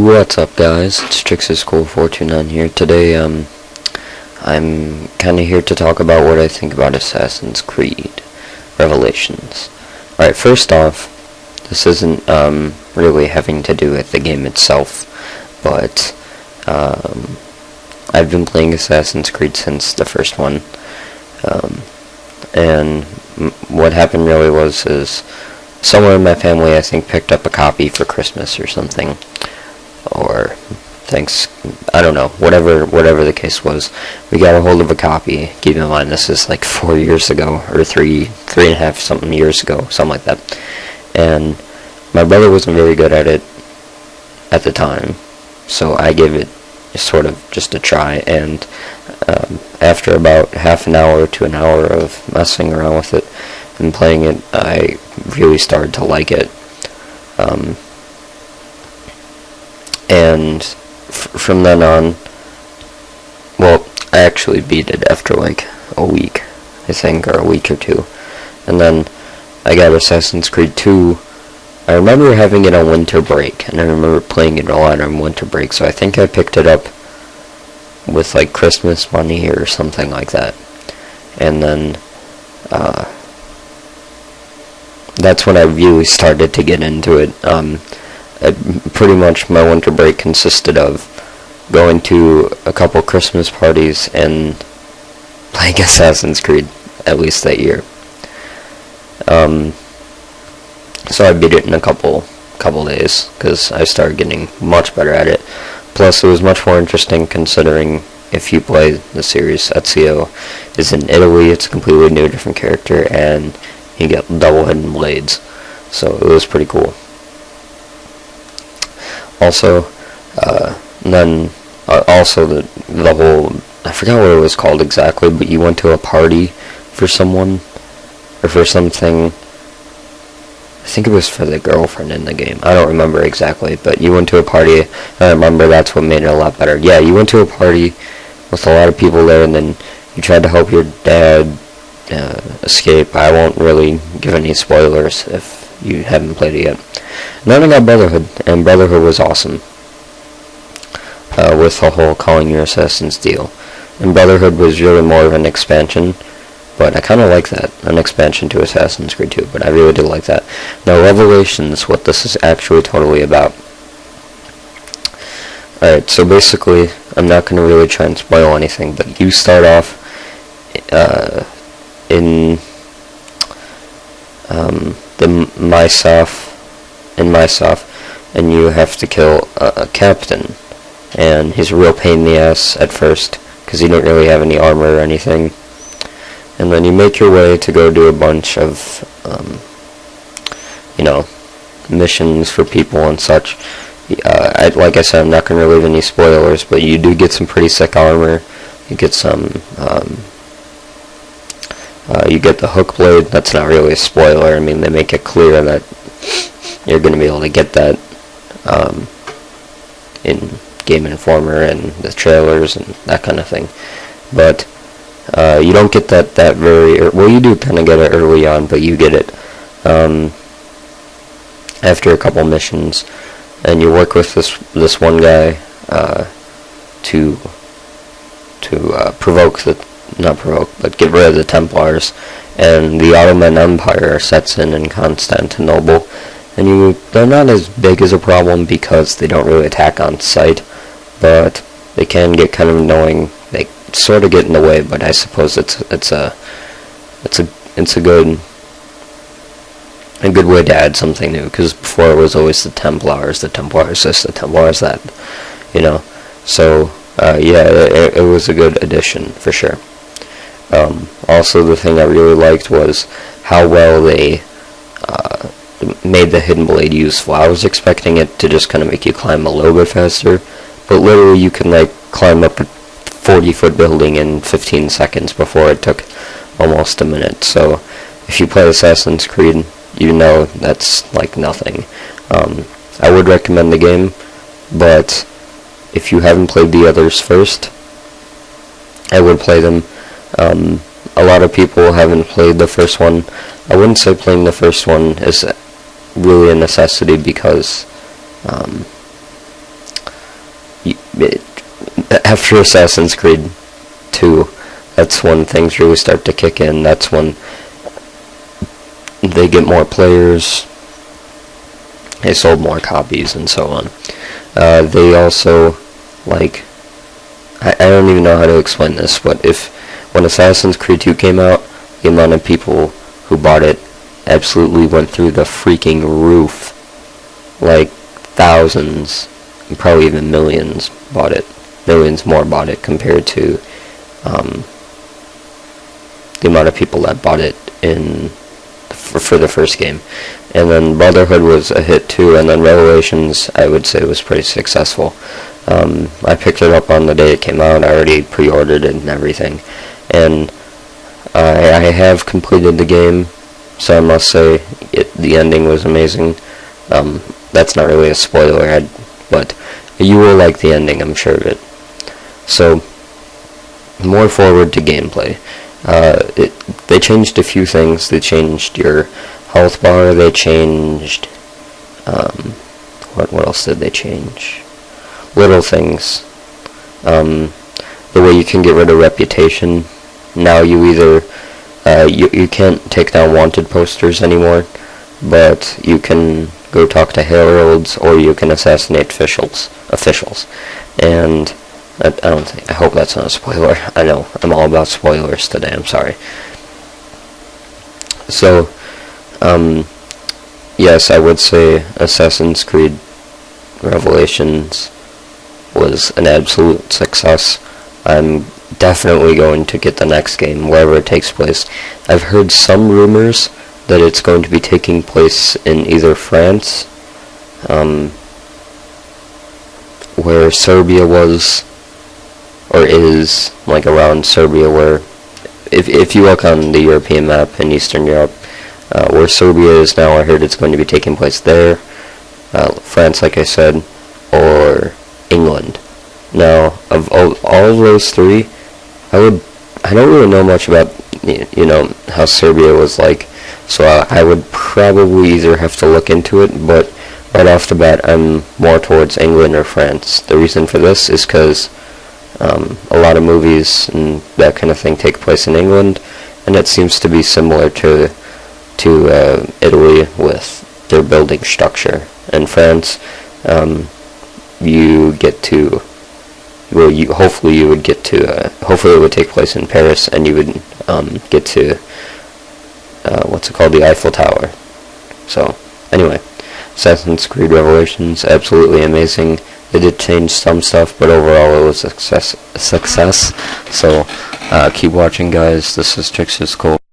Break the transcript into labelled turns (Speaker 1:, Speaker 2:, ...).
Speaker 1: What's up, guys? It's Trixierschool429 here. Today, I'm kind of here to talk about what I think about Assassin's Creed Revelations. Alright, first off, this isn't really having to do with the game itself, but I've been playing Assassin's Creed since the first one, and what happened really is someone in my family, I think, picked up a copy for Christmas or something. Or thanks, I don't know, whatever the case was, we got a hold of a copy. Keep in mind, this is like 4 years ago, or three and a half something years ago, something like that. And my brother wasn't very good at it at the time, so I gave it sort of just a try. And after about half an hour to an hour of messing around with it and playing it, I really started to like it. And from then on, well, I actually beat it after like a week, I think, or a week or two. And then I got Assassin's Creed 2. I remember having it on winter break, and I remember playing it a lot on winter break, so I think I picked it up with like Christmas money or something like that. And then that's when I really started to get into it. Pretty much my winter break consisted of going to a couple Christmas parties and playing Assassin's Creed, at least that year. So I beat it in a couple days, because I started getting much better at it. Plus, it was much more interesting considering if you play the series, Ezio is in Italy, it's a completely new, different character, and you get double hidden blades. So it was pretty cool. Also, also the whole, I forgot what it was called exactly, but you went to a party for someone, or for something. I think it was for the girlfriend in the game. I don't remember exactly, but you went to a party, and I remember that's what made it a lot better. Yeah, you went to a party with a lot of people there, and then you tried to help your dad escape. I won't really give any spoilers if you haven't played it yet. And then I got Brotherhood, and Brotherhood was awesome, with the whole calling your assassins deal. And Brotherhood was really more of an expansion, but I kind of like that, an expansion to Assassin's Creed 2, but I really do like that. Now, Revelations, what this is actually totally about. Alright, so basically, I'm not going to really try and spoil anything, but you start off in Mysoft, and you have to kill a captain, and he's a real pain in the ass at first, because you don't really have any armor or anything. And then you make your way to go do a bunch of, missions for people and such. Like I said, I'm not going to leave any spoilers, but you do get some pretty sick armor. You get some, you get the hook blade. That's not really a spoiler. I mean, they make it clear that you're going to be able to get that in Game Informer and the trailers and that kind of thing. But you don't get that well, you do kind of get it early on, but you get it after a couple missions, and you work with this one guy to get rid of the Templars, and the Ottoman Empire sets in Constantinople, and they're not as big as a problem because they don't really attack on sight, but they can get kind of annoying. They sort of get in the way, but I suppose it's a good way to add something new, because before it was always the Templars this, the Templars that, so yeah, it was a good addition for sure. Also, the thing I really liked was how well they made the hidden blade useful. I was expecting it to just kind of make you climb a little bit faster, but literally you can like climb up a 40-foot building in 15 seconds before it took almost a minute. So if you play Assassin's Creed, you know that's like nothing. I would recommend the game, but if you haven't played the others first, I would play them. A lot of people haven't played the first one. I wouldn't say playing the first one is really a necessity, because after Assassin's Creed 2, that's when things really start to kick in. That's when they get more players, they sold more copies, and so on. They also, like, I don't even know how to explain this, but when Assassin's Creed 2 came out, the amount of people who bought it absolutely went through the freaking roof. Like, thousands, probably even millions bought it. Millions more bought it compared to the amount of people that bought it for the first game. And then Brotherhood was a hit too, and then Revelations, I would say, was pretty successful. I picked it up on the day it came out. I already pre-ordered it and everything, and I have completed the game, so I must say the ending was amazing. That's not really a spoiler, but you will like the ending, I'm sure of it. So, more forward to gameplay. They changed a few things. They changed your health bar. They changed what else did they change? Little things. The way you can get rid of reputation. Now you either you can't take down wanted posters anymore, but you can go talk to heralds, or you can assassinate officials. And I hope that's not a spoiler. I know, I'm all about spoilers today, I'm sorry. So, yes, I would say Assassin's Creed Revelations was an absolute success. I'm definitely going to get the next game, wherever it takes place. I've heard some rumors that it's going to be taking place in either France, where Serbia was, or is, like around Serbia, where, if you look on the European map in Eastern Europe, where Serbia is now, I heard it's going to be taking place there, France, like I said, or England. Now, of all of those three, I don't really know much about, how Serbia was like, so I would probably either have to look into it, but right off the bat, I'm more towards England or France. The reason for this is because a lot of movies and that kind of thing take place in England, and it seems to be similar to Italy with their building structure. In France, you get to, well, hopefully it would take place in Paris, and you would get to what's it called, the Eiffel Tower. So anyway, Assassin's Creed Revelations, absolutely amazing. They did change some stuff, but overall it was a success. So keep watching, guys. This is Trix's Cole.